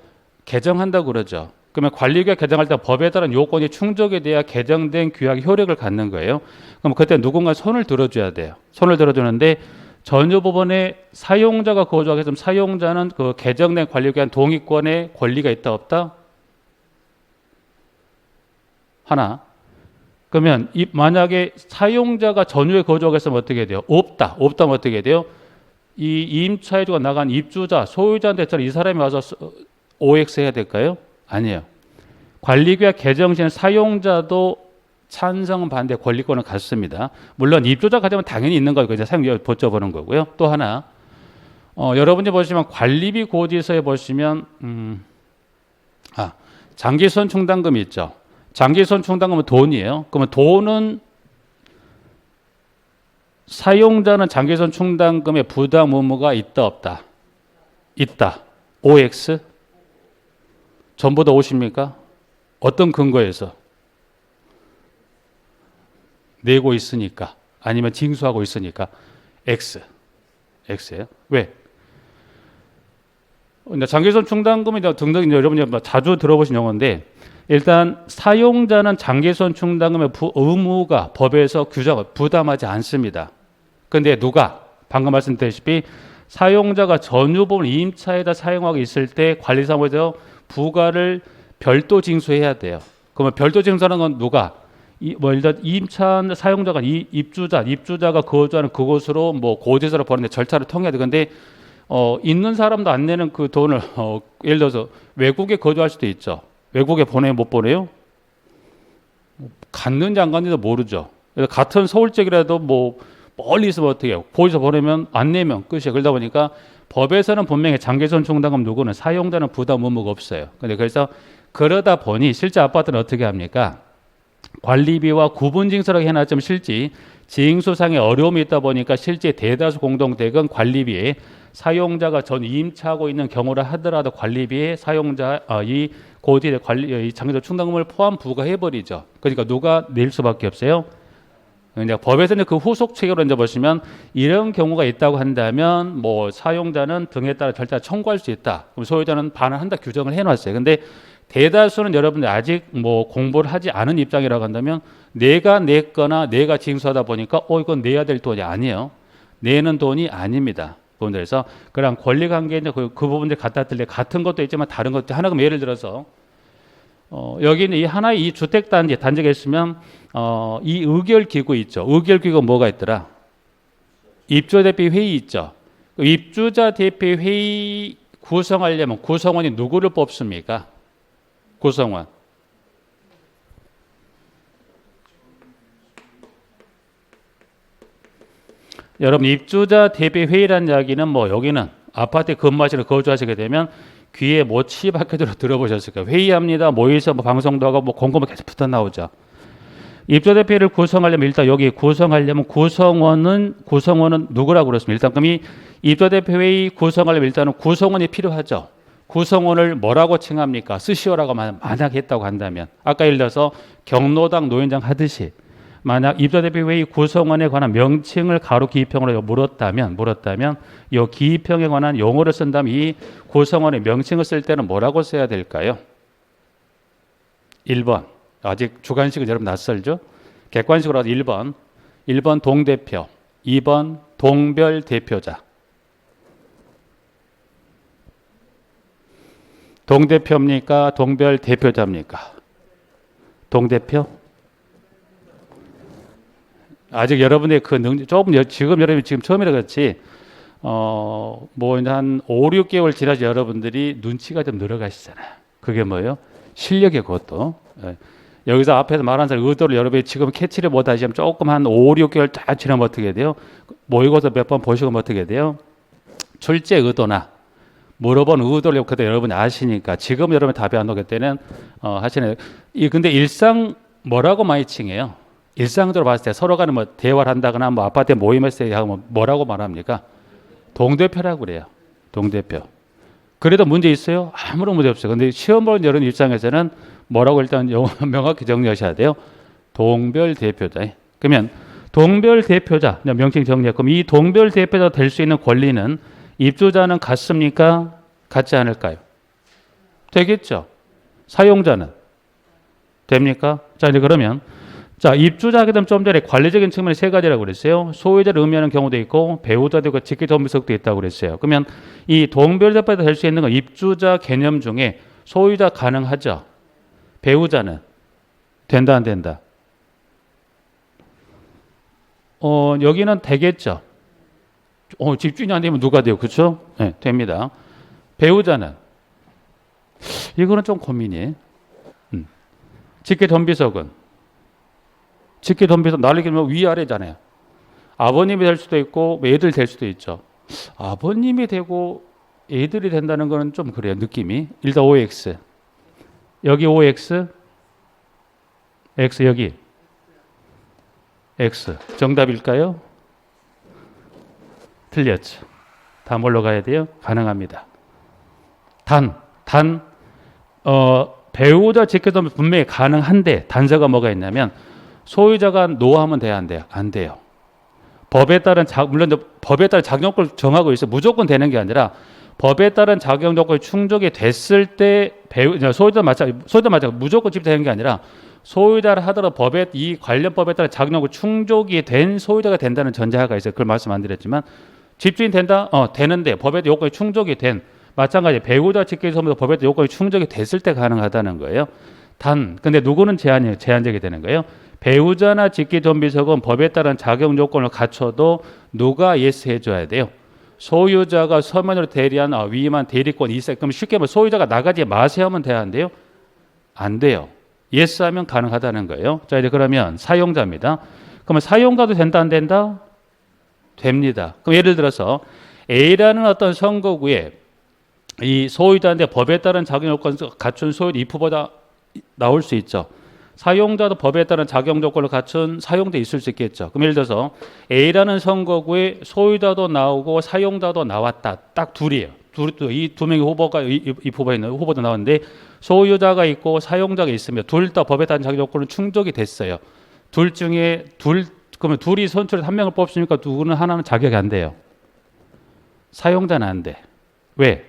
개정한다고 그러죠. 그러면 관리규약 개정할 때 법에 따른 요건이 충족이 돼야 개정된 규약이 효력을 갖는 거예요. 그럼 그때 누군가 손을 들어줘야 돼요. 손을 들어주는데 전유 부분에 사용자가 거주하게 되면 사용자는 그 개정된 관리규약 동의권의 권리가 있다 없다? 하나. 그러면 만약에 사용자가 전유에 거주하게 했으면 어떻게 돼요? 없다면 어떻게 돼요? 이 임차해주고 나간 입주자, 소유자한테 이 사람이 와서 OX 해야 될까요? 아니에요. 관리규약 개정 시에는 사용자도 찬성 반대 권리권은 같습니다. 물론 입주자 가정은 당연히 있는 거고 이제 사용자 여쭤보는 거고요. 또 하나 여러분이 보시면 관리비 고지서에 보시면 장기손 충당금이 있죠. 장기손 충당금은 돈이에요. 그러면 돈은 사용자는 장기손 충당금의 부담 의무가 있다 없다? 있다. OX? 전부 다 오십니까? 어떤 근거에서? 내고 있으니까 아니면 징수하고 있으니까 X예요. 왜? 장기손 충당금이 등등 여러분이 자주 들어보신 용어인데 일단 사용자는 장기손 충당금의 의무가 법에서 규정을 부담하지 않습니다. 그런데 누가? 방금 말씀드렸다시피 사용자가 전유 부분 임차에다 사용하고 있을 때 관리사무소에서 부가를 별도 징수해야 돼요. 그러면 별도 징수하는 건 누가? 일단 임차 사용자가 입주자가 거주하는 그곳으로 뭐 고지서를 보내는데 절차를 통해야 돼. 근데 있는 사람도 안 내는 그 돈을 예를 들어서 외국에 거주할 수도 있죠. 외국에 보내요, 못 보내요? 갔는지 안 갔는지도 모르죠. 같은 서울 쪽이라도 뭐 멀리 있으면 어떻게 해요? 고지서 보내면 안 내면 끝이에요. 그러다 보니까 법에서는 분명히 장기손 충당금 누구는 사용자는 부담 의무가 없어요. 근데 그래서 그러다 보니 실제 아파트는 어떻게 합니까? 관리비와 구분징수라고 해놨지만 실제 징수상의 어려움이 있다 보니까 실제 대다수 공동택은 관리비에 사용자가 전 임차하고 있는 경우라 하더라도 관리비에 사용자 이 고지의 이 장기손 충당금을 포함 부과해버리죠. 그러니까 누가 낼 수밖에 없어요. 그러니까 법에서는 그 후속 체계로 이제 보시면 이런 경우가 있다고 한다면 뭐 사용자는 등에 따라 절차를 청구할 수 있다. 그럼 소유자는 반환한다 규정을 해놨어요. 근데 대다수는 여러분들 아직 뭐 공부를 하지 않은 입장이라고 한다면 내가 냈거나 내가 징수하다 보니까 이건 내야 될 돈이 아니에요. 내는 돈이 아닙니다. 부분들에서 그런 권리관계 이제 그 부분들 갖다 들려 같은 것도 있지만 다른 것도 하나 그럼 예를 들어서 여기는 이 하나의 이 주택단지가 있으면 이 의결기구 있죠. 의결기구가 뭐가 있더라? 입주자 대표 회의 있죠. 입주자 대표 회의 구성하려면 구성원이 누구를 뽑습니까? 구성원. 여러분 입주자 대표 회의라는 이야기는 뭐 여기는 아파트에 근무하시는 거주하시게 되면 귀에 못 치박혀들어 들어보셨을 거예요. 회의합니다. 모여서 뭐 방송도 하고 뭐 공고문 계속 붙어 나오죠. 입주자 대표를 구성하려면 일단 여기 구성하려면 구성원은 누구라고 그랬습니까? 일단 그럼 이 입주자 대표 회의 구성하려면 일단은 구성원이 필요하죠. 구성원을 뭐라고 칭합니까? 스시오라고 만약 했다고 한다면 아까 예를 들어서 경로당 노인장 하듯이 만약 입주자 대표 회의 구성원에 관한 명칭을 가로 기입형으로 물었다면 이 기입형에 관한 용어를 쓴다면 이 구성원의 명칭을 쓸 때는 뭐라고 써야 될까요? 1번 아직 주관식은 여러분 낯설죠? 객관식으로 하서 1번 동대표, 2번 동별 대표자. 동대표입니까? 동별 대표자입니까? 동대표? 아직 여러분의 그 조금 지금 여러분이 지금 처음이라 그렇지 뭐 한 5, 6개월 지나서 여러분들이 눈치가 좀 늘어가시잖아요. 그게 뭐예요? 실력이 그것도. 여기서 앞에서 말한 사람 의도를 여러분이 지금 캐치를 못하시면 조금 한 5, 6개월 쫙 지나면 어떻게 돼요? 모의고사 몇 번 보시고 어떻게 돼요? 출제 의도나 물어본 의도를 그때 여러분이 아시니까 지금 여러분 답이 안 오게 때는 하시는 근데 일상 뭐라고 많이 칭해요? 일상적으로 봤을 때 서로 간에 뭐 대화를 한다거나 뭐 아파트에 모임했을 때 뭐라고 말합니까? 동대표라고 그래요. 동대표. 그래도 문제 있어요? 아무런 문제 없어요. 근데 시험 보는 여러분 입장에서는 뭐라고 일단 명확히 정리하셔야 돼요. 동별 대표자. 그러면 동별 대표자 명칭 정리해. 그럼 이 동별 대표자 될 수 있는 권리는 입주자는 같습니까? 같지 않을까요? 되겠죠. 사용자는 됩니까? 자 이제 그러면 입주자하게 되면 좀 전에 관리적인 측면이 세 가지라고 그랬어요. 소유자를 의미하는 경우도 있고 배우자도 있고 직계전비속도 있다고 그랬어요. 그러면 이 동별 대표자 될 수 있는 건 입주자 개념 중에 소유자 가능하죠. 배우자는 된다 안 된다? 여기는 되겠죠. 집주인이 안 되면 누가 돼요? 그렇죠? 네, 됩니다. 배우자는 이거는 좀 고민이. 직계전비속은 날리기면 위아래잖아요. 아버님이 될 수도 있고 애들 될 수도 있죠. 아버님이 되고 애들이 된다는 거는 좀 그래요. 느낌이. 일단 OX. 여기 OX. X 여기. X. 정답일까요? 틀렸죠. 다 뭘로 가야 돼요? 가능합니다. 배우자 직계전비 분명히 가능한데 단서가 뭐가 있냐면 소유자가 노하면 돼야 안 돼요? 안 돼요. 법에 따른 물론 법에 따른 자격 요건을 정하고 있어요. 무조건 되는 게 아니라 법에 따른 자격 요건이 충족이 됐을 때 소유자 마찬가지 무조건 집행되는 게 아니라 소유자를 하더라도 이 관련 법에 따른 자격 요건이 충족이 된 소유자가 된다는 전제하가 있어요. 그걸 말씀 안 드렸지만 집주인 된다? 되는데 법에 요건이 충족이 된 마찬가지 배우자 직계전비도 법에 요건이 충족이 됐을 때 가능하다는 거예요. 근데 누구는 제한적이 되는 거예요. 배우자나 직계전비속은 법에 따른 자격 요건을 갖춰도 누가 예스 해줘야 돼요. 소유자가 서면으로 대리한 위임한 대리권이 있어요. 그럼 쉽게 말하면 소유자가 나가지 마세요 하면 돼야 안 돼요? 안 돼요. 예스 하면 가능하다는 거예요. 자 이제 그러면 사용자입니다. 그러면 사용자도 된다 안 된다? 됩니다. 그럼 예를 들어서 A라는 어떤 선거구에 이 소유자인데 법에 따른 자격 요건을 갖춘 소유자 if보다 나올 수 있죠. 사용자도 법에 따른 자격 요건을 갖춘 사용자 있을 수 있겠죠. 그럼 예를 들어서 A라는 선거구에 소유자도 나오고 사용자도 나왔다. 딱 둘이에요. 이 두 명의 후보가 후보가 있는 후보도 나왔는데 소유자가 있고 사용자가 있으면 둘 다 법에 따른 자격 요건은 충족이 됐어요. 그러면 둘이 선출해서 한 명을 뽑습니까? 누구는 하나는 자격이 안 돼요. 사용자는 안 돼. 왜?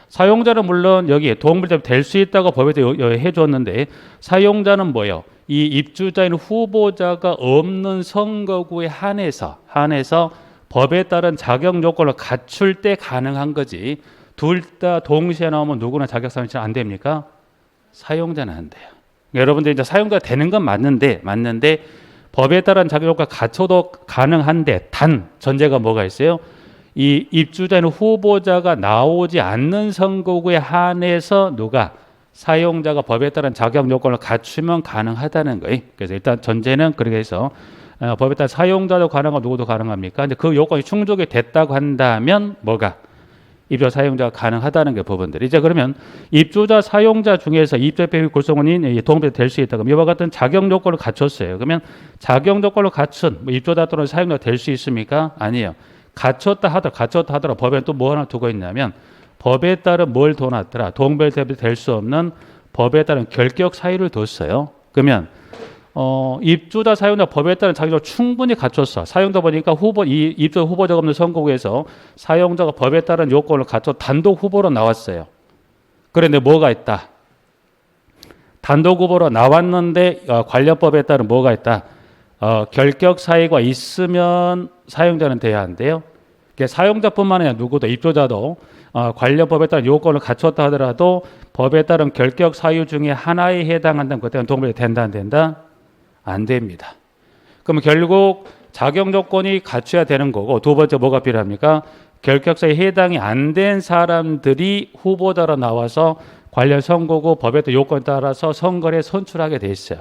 사용자는 물론 여기 도움을 될 수 있다고 법에서 해줬는데 사용자는 뭐예요? 이 입주자인 후보자가 없는 선거구에 한해서 법에 따른 자격 요건을 갖출 때 가능한 거지. 둘 다 동시에 나오면 누구나 자격 상실 안 됩니까? 사용자는 안 돼요. 여러분들 이제 사용자 되는 건 맞는데 법에 따른 자격 요건을 갖춰도 가능한데 단 전제가 뭐가 있어요? 이 입주자는 후보자가 나오지 않는 선거구에 한해서 누가 사용자가 법에 따른 자격 요건을 갖추면 가능하다는 거예요. 그래서 일단 전제는 그렇게 해서 법에 따른 사용자도 가능하고 누구도 가능합니까? 이제 그 요건이 충족이 됐다고 한다면 뭐가 입주자 사용자가 가능하다는 게 법원들이. 이제 그러면 입주자 사용자 중에서 입주자 구성원이 동업이 될 수 있다. 그럼 이와 같은 자격 요건을 갖췄어요. 그러면 자격 요건을 갖춘 입주자 또는 사용자가 될 수 있습니까? 아니에요. 갖췄다 하더라도 법에 또 뭐 하나 두고 있냐면 법에 따른 뭘 둬놨더라. 동별 대비 될 수 없는 법에 따른 결격 사유를 뒀어요. 그러면 입주자 사용자 법에 따른 자격을 충분히 갖췄어. 사용자 보니까 입주자 후보자가 없는 선거구에서 사용자가 법에 따른 요건을 갖춰 단독 후보로 나왔어요. 그런데 뭐가 있다? 단독 후보로 나왔는데 관련법에 따른 뭐가 있다? 결격 사유가 있으면 사용자는 돼야 한대요. 사용자뿐만 아니라 누구도 입주자도 관련법에 따른 요건을 갖췄다 하더라도 법에 따른 결격 사유 중에 하나에 해당한다면 그때는 동별이 된다 안 된다? 안 됩니다. 그럼 결국 자격 요건이 갖춰야 되는 거고 두 번째 뭐가 필요합니까? 결격사에 해당이 안 된 사람들이 후보자로 나와서 관련 선거구 법에 따른 요건에 따라서 선거에 선출하게 돼 있어요.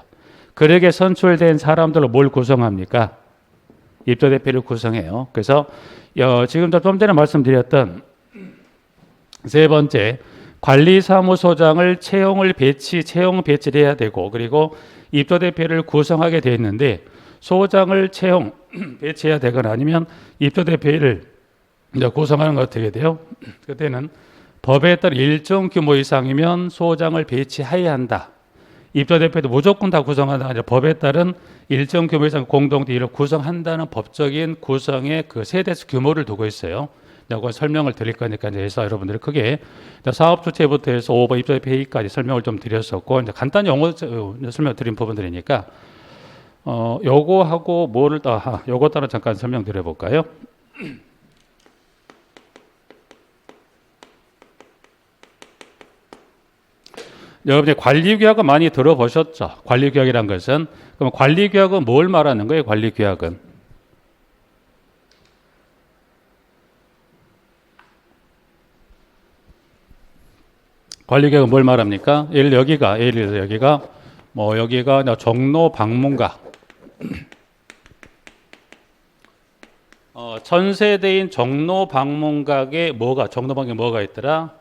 그렇게 선출된 사람들로 뭘 구성합니까? 입주대표를 구성해요. 그래서 지금 좀 전에 말씀드렸던 세 번째 관리사무소장을 채용 배치를 해야 되고 그리고 입주대표를 구성하게 되어 있는데 소장을 채용 배치해야 되거나 아니면 입주대표를 구성하는 거 어떻게 돼요? 그때는 법에 따른 일정 규모 이상이면 소장을 배치해야 한다. 입주대표도 무조건 다 구성한다. 아니라 법에 따른 일정 규모 이상 공동체를 구성한다는 법적인 구성의 그 세대수 규모를 두고 있어요. 이거 설명을 드릴 거니까 해서 여러분들이 크게 사업 주체부터 해서 5번 입주대표 회의까지 설명을 좀 드렸었고 이제 간단히 용어 설명 드린 부분들이니까 요거하고 뭐를 요거 따라 잠깐 설명 드려볼까요? 여러분이 관리규약은 많이 들어보셨죠? 관리규약이란 것은 그럼 관리규약은 뭘 말하는 거예요? 관리규약은 관리규약은 뭘 말합니까? 예를 들어서 여기가 종로 방문각 천세대인 종로 방문각에 종로 방문각에 뭐가 있더라?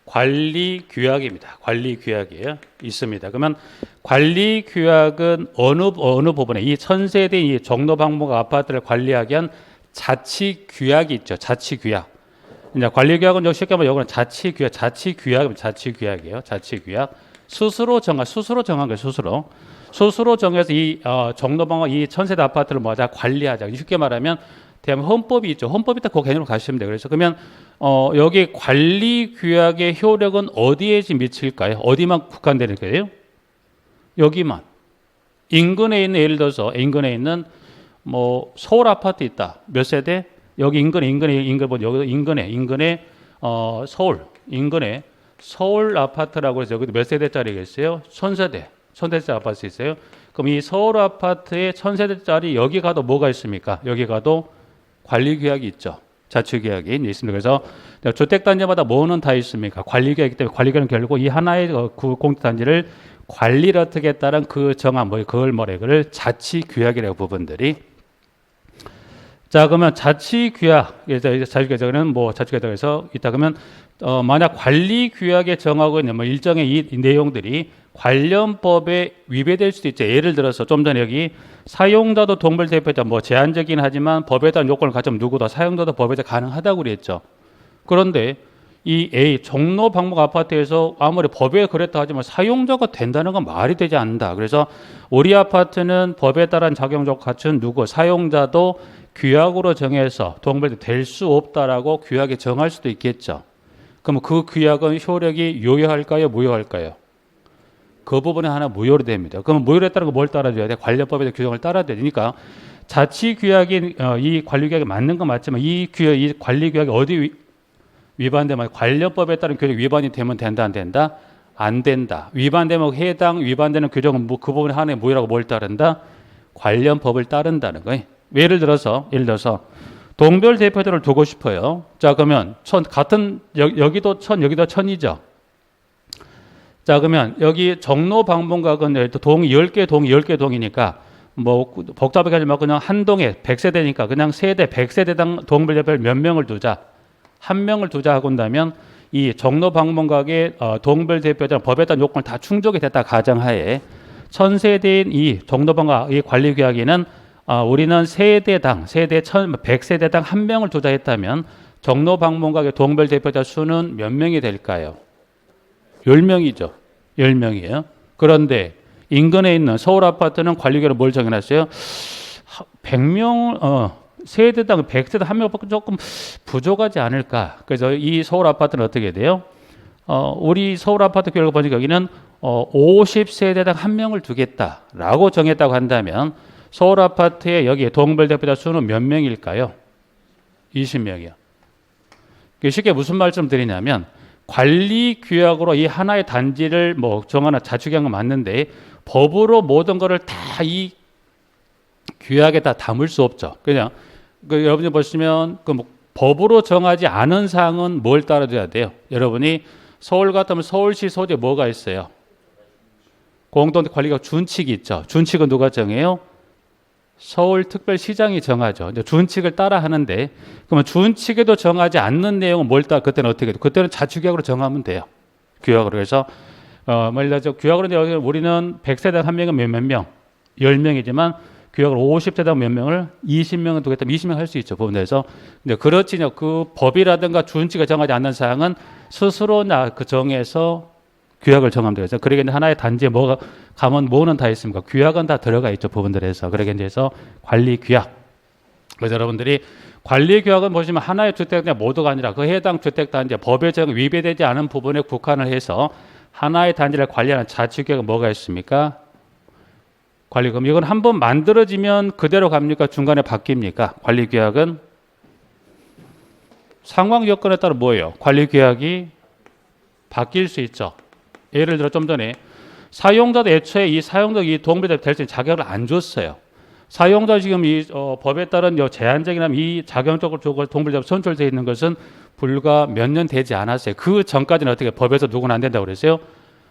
관리규약입니다. 관리규약이에요. 있습니다. 그러면 관리규약은 어느 부분에 이 천세대인 이 종로 방문각 아파트를 관리하기 위한 자치규약이 있죠. 자치규약. 이제 관리규약은 쉽게 말하면 이거는 자치규약이에요. 자치규약. 스스로 정한 거예요. 스스로 정해서 이 종로방학 이 천세대 아파트를 관리하자. 쉽게 말하면 대한민국 헌법이 있죠. 헌법이 딱 그 개념으로 가시면 돼요. 그래서 그러면 여기 관리규약의 효력은 어디에 미칠까요? 어디만 국한되는 거예요? 여기만. 인근에 있는 예를 들어서 인근에 있는 서울 아파트 있다. 몇 세대? 여기 서울 아파트라고 해서 여기도 몇 세대짜리겠어요? 1000세대 아파트 있어요. 그럼 이 서울 아파트에 1000세대짜리 여기 가도 뭐가 있습니까? 여기 가도 관리규약이 있죠. 자치규약이 있습니다. 그래서 주택단지마다 뭐는 다 있습니까? 관리규약이기 때문에 관리규약은 결국 이 하나의 공동단지를 관리를 어떻게 따른 그 정한 그걸 자치규약이라고 부분들이. 자, 그러면 자치규약에는 자치규약에서 있다 그러면 만약 관리규약에 정하고 있는 일정의 이 내용들이 관련 법에 위배될 수도 있죠. 예를 들어서 좀 전에 여기 사용자도 동별대표자 제한적이긴 하지만 법에 따른 요건을 갖추면 누구도 사용자도 법에 따라 가능하다고 그랬죠. 그런데 이 A 종로 방목 아파트에서 아무리 법에 그랬다 하지만 사용자가 된다는 건 말이 되지 않는다. 그래서 우리 아파트는 법에 따른 작용적 갖춘 사용자도 규약으로 정해서 동별대 될 수 없다라고 규약에 정할 수도 있겠죠. 그럼 그 규약은 효력이 유효할까요? 무효할까요? 그 부분에 하나 무효로 됩니다. 그럼 무효로 했다는 거 뭘 따라줘야 돼? 관련법의 규정을 따라야 되니까 자치규약인 이 관리규약이 맞는 건 맞지만 이 관리규약이 어디 위반되면 관련법에 따른 규정 위반이 되면 된다 안 된다? 안 된다. 위반되면 해당 위반되는 규정은 그 부분에 한해 뭐라고 뭘 따른다? 관련법을 따른다는 거예요. 예를 들어서 동별 대표들을 두고 싶어요. 자, 그러면 여기도 천이죠. 자, 그러면 여기 종로 방문각은 동이 10개 동이니까 뭐 복잡하게 하지 말고 그냥 한 동에 100세대니까 그냥 세대 100세대당 동별 대표를 몇 명을 두자. 한 명을 두자 하고 온다면 이 종로 방문각의 동별 대표자 법에 따른 요건을 다 충족이 됐다 가정하에 1000세대인 이 종로 방문각 이 관리규약에는 우리는 세대당 100세대당 한 명을 두자 했다면 종로 방문각의 동별 대표자 수는 몇 명이 될까요? 10명이죠. 10명이에요. 그런데 인근에 있는 서울 아파트는 관리규약으로 뭘 정해놨어요? 100명, 세대당 100세대 한 명밖에 조금 부족하지 않을까. 그래서 이 서울 아파트는 어떻게 돼요? 우리 서울 아파트 규약을 보니까 여기는 50세대당 한 명을 두겠다라고 정했다고 한다면 서울 아파트에 여기 동별 대표자 수는 몇 명일까요? 20명이요. 쉽게 무슨 말씀 드리냐면 관리 규약으로 이 하나의 단지를 뭐 정하나 자치규약한 건 맞는데 법으로 모든 것을 다 이 규약에 다 담을 수 없죠. 그냥 여러분이 보시면 뭐 법으로 정하지 않은 사항은 뭘 따라줘야 돼요? 여러분이 서울 같으면 서울시 소재 뭐가 있어요? 공동관리규약 준칙이 있죠. 준칙은 누가 정해요? 서울특별시장이 정하죠. 이제 준칙을 따라 하는데 그러면 준칙에도 정하지 않는 내용은 뭘 따라 그때는 어떻게 돼요? 그때는 자치규약으로 정하면 돼요. 규약으로 해서 규약으로 우리는 100세대 한 명은 몇 명? 10명이지만 규약으로 50세대 몇 명을 20명은 두겠다면 20명 할 수 있죠. 부분에서. 근데 그렇지 그 법이라든가 준칙을 정하지 않는 사항은 스스로 정해서 규약을 정하면 되죠. 그러게 하나의 단지에 뭐가 가면 뭐는 다 있습니까? 규약은 다 들어가 있죠. 부분들에서. 그러게 이제서 관리 규약. 그래서 여러분들이 관리 규약은 보시면 하나의 주택단지 모두가 아니라 그 해당 주택단지 법에 위배되지 않은 부분에 국한을 해서 하나의 단지를 관리하는 자치규약은 뭐가 있습니까? 관리금. 이건 한번 만들어지면 그대로 갑니까? 중간에 바뀝니까? 관리규약은 상황 여건에 따라 뭐예요? 관리규약이 바뀔 수 있죠. 예를 들어 좀 전에 사용자도 애초에 이 동별대표 될 수 있는 자격을 안 줬어요. 사용자 지금 이 법에 따른 제한적이나 이 자격적으로 동별대표 선출되어 있는 것은 불과 몇 년 되지 않았어요. 그 전까지는 어떻게 법에서 누구는 안 된다고 그랬어요?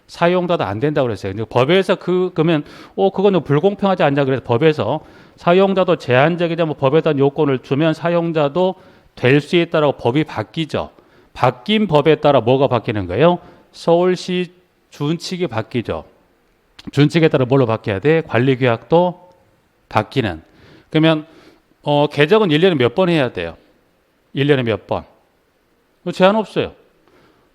사용자도 안 된다고 그랬어요. 근데 법에서 그러면 그건 불공평하지 않냐 그래서 법에서 사용자도 제한적이자 뭐 법에 따른 요건을 주면 사용자도 될 수 있다라고 법이 바뀌죠. 바뀐 법에 따라 뭐가 바뀌는 거예요? 서울시 준칙이 바뀌죠. 준칙에 따라 뭘로 바뀌어야 돼? 관리규약도 바뀌는. 그러면 개정은 1년에 몇 번 해야 돼요? 1년에 몇 번? 제한 없어요.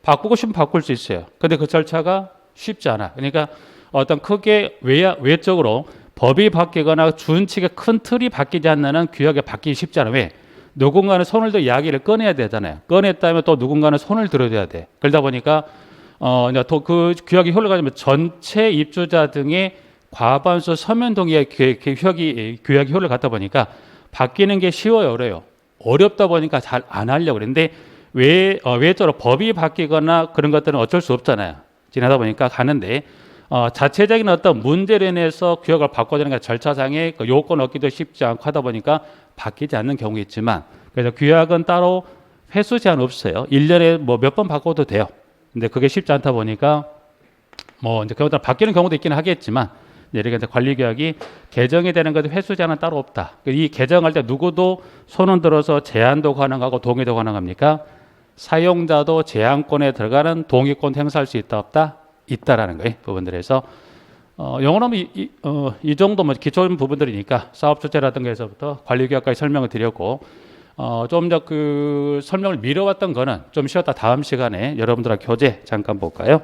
바꾸고 싶으면 바꿀 수 있어요. 근데 그 절차가 쉽지 않아. 그러니까 어떤 크게 외적으로 법이 바뀌거나 준칙의 큰 틀이 바뀌지 않는 한 규약이 바뀌기 쉽지 않아. 왜? 누군가는 손을 들 이야기를 꺼내야 되잖아요. 꺼냈다면 또 누군가는 손을 들어줘야 돼. 그러다 보니까 그 규약이 효력이 가지면 전체 입주자 등의 과반수 서면 동의의 규약이 효력을 갖다 보니까 바뀌는 게 쉬워요, 어려요? 어렵다 보니까 잘 안 하려고 그랬는데 외적으로 법이 바뀌거나 그런 것들은 어쩔 수 없잖아요. 지나다 보니까 가는데 자체적인 어떤 문제로 인해서 규약을 바꿔주는 게 절차상의 그 요건 얻기도 쉽지 않고 하다 보니까 바뀌지 않는 경우가 있지만 그래서 규약은 따로 횟수 제한 없어요. 1년에 뭐 몇 번 바꿔도 돼요. 근데 그게 쉽지 않다 보니까 뭐 이제 그것들 바뀌는 경우도 있기는 하겠지만 이렇게 관리 규약이 개정이 되는 것도 횟수 제한은 따로 없다. 이 개정할 때 누구도 손은 들어서 제한도 가능하고 동의도 가능합니까? 사용자도 제한권에 들어가는 동의권 행사할 수 있다 없다? 있다라는 거예요. 부분들에서 영어로 하면 이 정도 뭐 기초적인 부분들이니까 사업 주체라든가 해서부터 관리 규약까지 설명을 드렸고 좀 더 그 설명을 미뤄왔던 거는 좀 쉬었다 다음 시간에 여러분들하고 교재 잠깐 볼까요?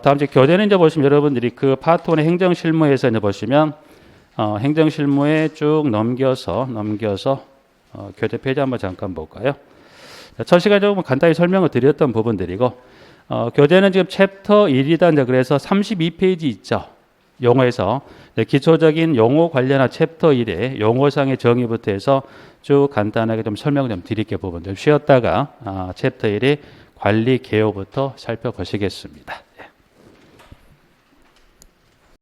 다음 주 교재는 이제 보시면 여러분들이 그 파트 1의 행정실무에서 이제 보시면 행정실무에 쭉 넘겨서 교재 페이지 한번 잠깐 볼까요? 첫 시간에 조금 간단히 설명을 드렸던 부분들이고 교재는 지금 챕터 1이다. 그래서 32페이지 있죠. 용어에서 기초적인 용어 관련한 챕터 1의 용어상의 정의부터 해서 쭉 간단하게 좀 설명 좀 드릴게요. 부분 좀 쉬었다가 챕터 1의 관리 개요부터 살펴보시겠습니다.